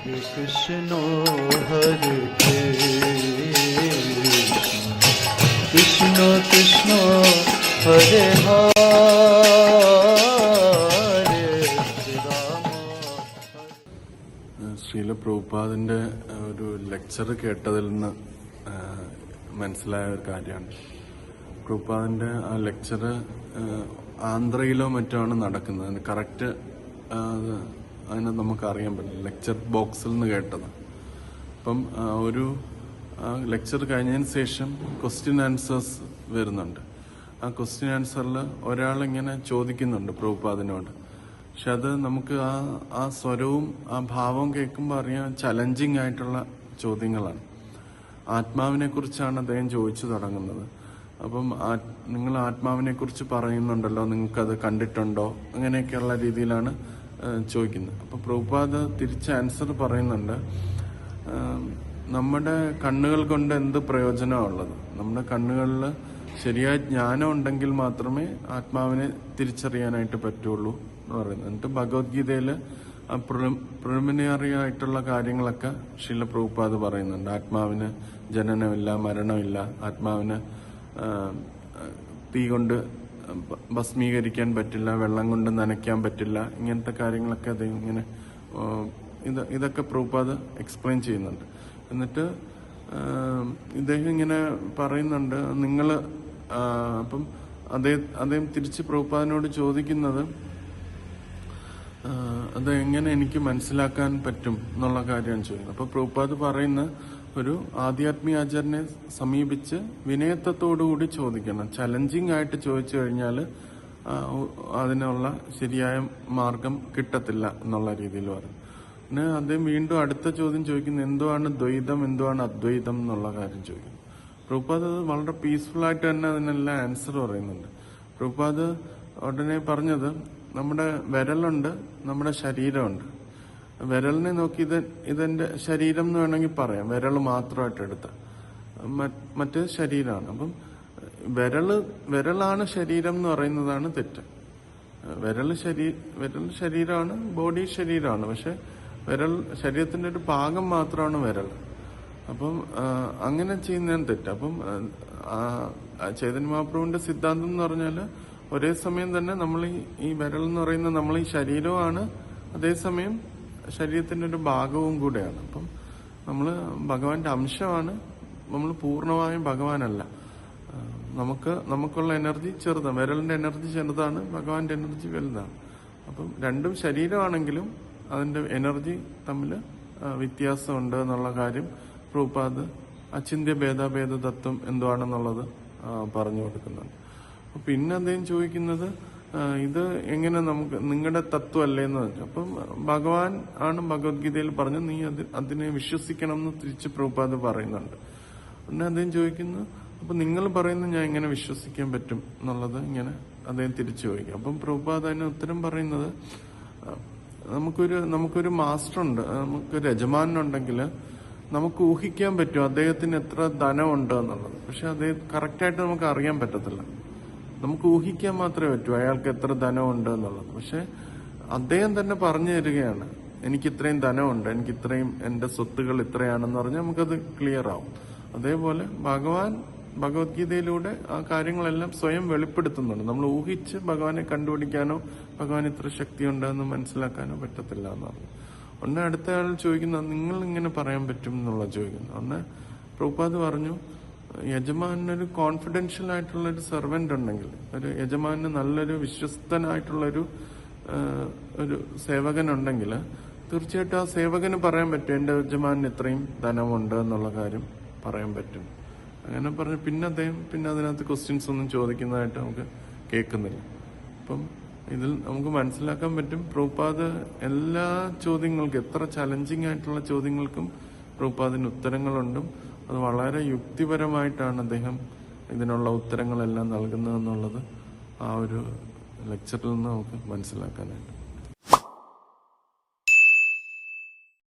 कृष्ण हरे कृष्ण कृष्ण हरे हरे ശ്രീല പ്രഭുപാദിന്റെ ഒരു ലെക്ചർ കേട്ടതിൽ നിന്ന് മനസ്സിലായ ഒരു കാര്യമാണ്. പ്രഭുപാദിന്റെ ആ ലെക്ചർ ആന്ധ്രയിലോ മറ്റോ ആണ് നടക്കുന്നത്. അതിന് കറക്റ്റ് അതിനെ നമുക്ക് അറിയാൻ പറ്റില്ല. ലെക്ചർ ബോക്സിൽ നിന്ന് കേട്ടത്. അപ്പം ഒരു ലെക്ചർ കഴിഞ്ഞതിന് ശേഷം ക്വസ്റ്റ്യൻ ആൻസേഴ്സ് വരുന്നുണ്ട്. ആ ക്വസ്റ്റ്യൻ ആൻസറിൽ ഒരാളിങ്ങനെ ചോദിക്കുന്നുണ്ട് പ്രഭുപാദിനോട്. പക്ഷെ അത് നമുക്ക് ആ സ്വരവും ആ ഭാവവും കേൾക്കുമ്പോൾ അറിയാൻ ചലഞ്ചിങ് ആയിട്ടുള്ള ചോദ്യങ്ങളാണ്. ആത്മാവിനെ കുറിച്ചാണ് അദ്ദേഹം ചോദിച്ചു തുടങ്ങുന്നത്. അപ്പം നിങ്ങൾ ആത്മാവിനെ കുറിച്ച് പറയുന്നുണ്ടല്ലോ, നിങ്ങൾക്കത് കണ്ടിട്ടുണ്ടോ, അങ്ങനെയൊക്കെയുള്ള രീതിയിലാണ് ചോദിക്കുന്നത്. അപ്പൊ പ്രഭുപാദ് തിരിച്ച് ആൻസർ പറയുന്നുണ്ട്, നമ്മുടെ കണ്ണുകൾ കൊണ്ട് എന്ത് പ്രയോജനമുള്ളത്? നമ്മുടെ കണ്ണുകളിൽ ശരിയായ ജ്ഞാനം ഉണ്ടെങ്കിൽ മാത്രമേ ആത്മാവിനെ തിരിച്ചറിയാനായിട്ട് പറ്റുള്ളൂ എന്ന് പറയുന്നത്. എന്നിട്ട് ഭഗവത്ഗീതയിൽ പ്രിലിമിനറി ആയിട്ടുള്ള കാര്യങ്ങളൊക്കെ ശ്രീല പ്രഭുപാദ് പറയുന്നുണ്ട്. ആത്മാവിന് ജനനമില്ല, മരണമില്ല, ആത്മാവിന് തീ കൊണ്ട് ഭസ്മീകരിക്കാൻ പറ്റില്ല, വെള്ളം കൊണ്ട് നനയ്ക്കാൻ പറ്റില്ല, ഇങ്ങനത്തെ കാര്യങ്ങളൊക്കെ അദ്ദേഹം ഇങ്ങനെ ഇതൊക്കെ പ്രഭുപാദ് എക്സ്പ്ലെയിൻ ചെയ്യുന്നുണ്ട്. എന്നിട്ട് ഇദ്ദേഹം ഇങ്ങനെ പറയുന്നുണ്ട്, നിങ്ങൾ അപ്പം അദ്ദേഹം തിരിച്ച് പ്രഭുപാദിനോട് ചോദിക്കുന്നത്, അത് എങ്ങനെ എനിക്ക് മനസ്സിലാക്കാൻ പറ്റും എന്നുള്ള കാര്യമാണ് ചോദിക്കുന്നത്. അപ്പൊ പ്രഭുപാദ് പറയുന്ന ഒരു ആധ്യാത്മിക ആചാര്യനെ സമീപിച്ച് വിനയത്വത്തോടുകൂടി ചോദിക്കണം. ചലഞ്ചിങ് ആയിട്ട് ചോദിച്ചു കഴിഞ്ഞാൽ അതിനുള്ള ശരിയായ മാർഗം കിട്ടത്തില്ല എന്നുള്ള രീതിയിൽ പറയും. പിന്നെ അദ്ദേഹം വീണ്ടും അടുത്ത ചോദ്യം ചോദിക്കുന്നത്, എന്തുവാണ് ദ്വൈതം, എന്തുവാണ് അദ്വൈതം എന്നുള്ള കാര്യം ചോദിക്കുന്നു. പ്രഭുപാദ് വളരെ പീസ്ഫുൾ ആയിട്ട് തന്നെ അതിനെല്ലാം ആൻസർ പറയുന്നുണ്ട്. പ്രഭുപാദ് ഉടനെ പറഞ്ഞത്, നമ്മുടെ വിരലുണ്ട്, നമ്മുടെ ശരീരമുണ്ട്. വിരലിനെ നോക്കി ഇതെന്റെ ശരീരം എന്ന് വേണമെങ്കിൽ പറയാം, വിരൽ മാത്രമായിട്ട് എടുത്ത. മറ്റേത് ശരീരമാണ്. അപ്പം വിരലാണ് ശരീരം എന്ന് പറയുന്നതാണ് തെറ്റ്. വിരൽ ശരീരമാണ്, ബോഡി ശരീരമാണ്. പക്ഷെ ശരീരത്തിന്റെ ഒരു ഭാഗം മാത്രമാണ് വിരൽ. അപ്പം അങ്ങനെ ചെയ്യുന്നതാണ് തെറ്റ്. അപ്പം ചൈതന്യ മഹാപ്രഭുവിന്റെ സിദ്ധാന്തം എന്ന് പറഞ്ഞാൽ ഒരേ സമയം തന്നെ നമ്മൾ ഈ വിരൽ എന്ന് പറയുന്നത് നമ്മൾ ഈ ശരീരവുമാണ്, അതേസമയം ശരീരത്തിന്റെ ഒരു ഭാഗവും കൂടെയാണ്. അപ്പം നമ്മൾ ഭഗവാന്റെ അംശമാണ്, നമ്മൾ പൂർണ്ണമായും ഭഗവാനല്ല. നമുക്കുള്ള എനർജി ചെറുതാണ്, വിരലിന്റെ എനർജി ചെറുതാണ്, ഭഗവാന്റെ എനർജി വലുതാണ്. അപ്പം രണ്ടും ശരീരമാണെങ്കിലും അതിന്റെ എനർജി തമ്മിൽ വ്യത്യാസമുണ്ട് എന്നുള്ള കാര്യം പ്രഭുപാദ് അചിന്ത്യ ഭേദാഭേദ തത്വം എന്തുവാണെന്നുള്ളത് പറഞ്ഞു കൊടുക്കുന്നുണ്ട്. പിന്നെ അദ്ദേഹം ചോദിക്കുന്നത്, ഇത് എങ്ങനെ നമുക്ക് നിങ്ങളുടെ തത്വമല്ലേ എന്ന് വെച്ചാൽ, അപ്പം ഭഗവാൻ ആണ് ഭഗവത്ഗീതയിൽ പറഞ്ഞു, നീ അതിനെ വിശ്വസിക്കണം എന്ന് തിരിച്ച് പ്രഭുപാദ് പറയുന്നുണ്ട്. പിന്നെ അദ്ദേഹം ചോദിക്കുന്നു, അപ്പൊ നിങ്ങൾ പറയുന്നത് ഞാൻ എങ്ങനെ വിശ്വസിക്കാൻ പറ്റും എന്നുള്ളത് ഇങ്ങനെ അദ്ദേഹം തിരിച്ചു ചോദിക്കും. അപ്പം പ്രഭുപാദ് അതിന് ഉത്തരം പറയുന്നത്, നമുക്കൊരു മാസ്റ്റർ ഉണ്ട്, നമുക്കൊരു യജമാനുണ്ടെങ്കിൽ നമുക്ക് ഊഹിക്കാൻ പറ്റും അദ്ദേഹത്തിന് എത്ര ധനമുണ്ട് എന്നുള്ളത്. പക്ഷെ അദ്ദേഹം കറക്റ്റായിട്ട് നമുക്ക് അറിയാൻ പറ്റത്തില്ല. നമുക്ക് ഊഹിക്കാൻ മാത്രമേ പറ്റൂ അയാൾക്ക് എത്ര ധനമുണ്ട് എന്നുള്ളത്. പക്ഷെ അദ്ദേഹം തന്നെ പറഞ്ഞു തരികയാണ്, എനിക്ക് ഇത്രയും ധനമുണ്ട്, എനിക്ക് ഇത്രയും എന്റെ സ്വത്തുകൾ ഇത്രയാണെന്ന് പറഞ്ഞാൽ നമുക്കത് ക്ലിയർ ആവും. അതേപോലെ ഭഗവാൻ ഭഗവത്ഗീതയിലൂടെ ആ കാര്യങ്ങളെല്ലാം സ്വയം വെളിപ്പെടുത്തുന്നുണ്ട്. നമ്മൾ ഊഹിച്ച് ഭഗവാനെ കണ്ടുപിടിക്കാനോ ഭഗവാൻ ഇത്ര ശക്തിയുണ്ട് എന്ന് മനസ്സിലാക്കാനോ പറ്റത്തില്ല എന്നാണ്. ഒന്ന് അടുത്ത ആൾ ചോദിക്കുന്നത്, നിങ്ങൾ ഇങ്ങനെ പറയാൻ പറ്റും എന്നുള്ള ചോദിക്കുന്നു. ഒന്ന് പ്രഭുപാദ് പറഞ്ഞു, യജമാനൊരു കോൺഫിഡൻഷ്യൽ ആയിട്ടുള്ള ഒരു സെർവന്റ് ഉണ്ടെങ്കിൽ, ഒരു യജമാന് നല്ലൊരു വിശ്വസ്തനായിട്ടുള്ളൊരു ഒരു സേവകനുണ്ടെങ്കിൽ തീർച്ചയായിട്ടും ആ സേവകന് പറയാൻ പറ്റും എന്റെ യജമാന് ഇത്രയും ധനമുണ്ട് എന്നുള്ള കാര്യം പറയാൻ പറ്റും. അങ്ങനെ പറഞ്ഞു പിന്നെ അതിനകത്ത് ക്വസ്റ്റ്യൻസ് ഒന്നും ചോദിക്കുന്നതായിട്ട് നമുക്ക് കേൾക്കുന്നില്ല. അപ്പം ഇതിൽ നമുക്ക് മനസ്സിലാക്കാൻ പറ്റും, പ്രഭുപാദ് എല്ലാ ചോദ്യങ്ങൾക്കും, എത്ര ചലഞ്ചിങ് ആയിട്ടുള്ള ചോദ്യങ്ങൾക്കും പ്രഭുപാദിന് ഉത്തരങ്ങളുണ്ട്. അത് വളരെ യുക്തിപരമായിട്ടാണ് അദ്ദേഹം ഇതിനുള്ള ഉത്തരങ്ങളെല്ലാം നൽകുന്നതെന്നുള്ളത് ആ ഒരു ലെക്ചറിൽ നിന്ന് നമുക്ക് മനസ്സിലാക്കാനായിട്ട്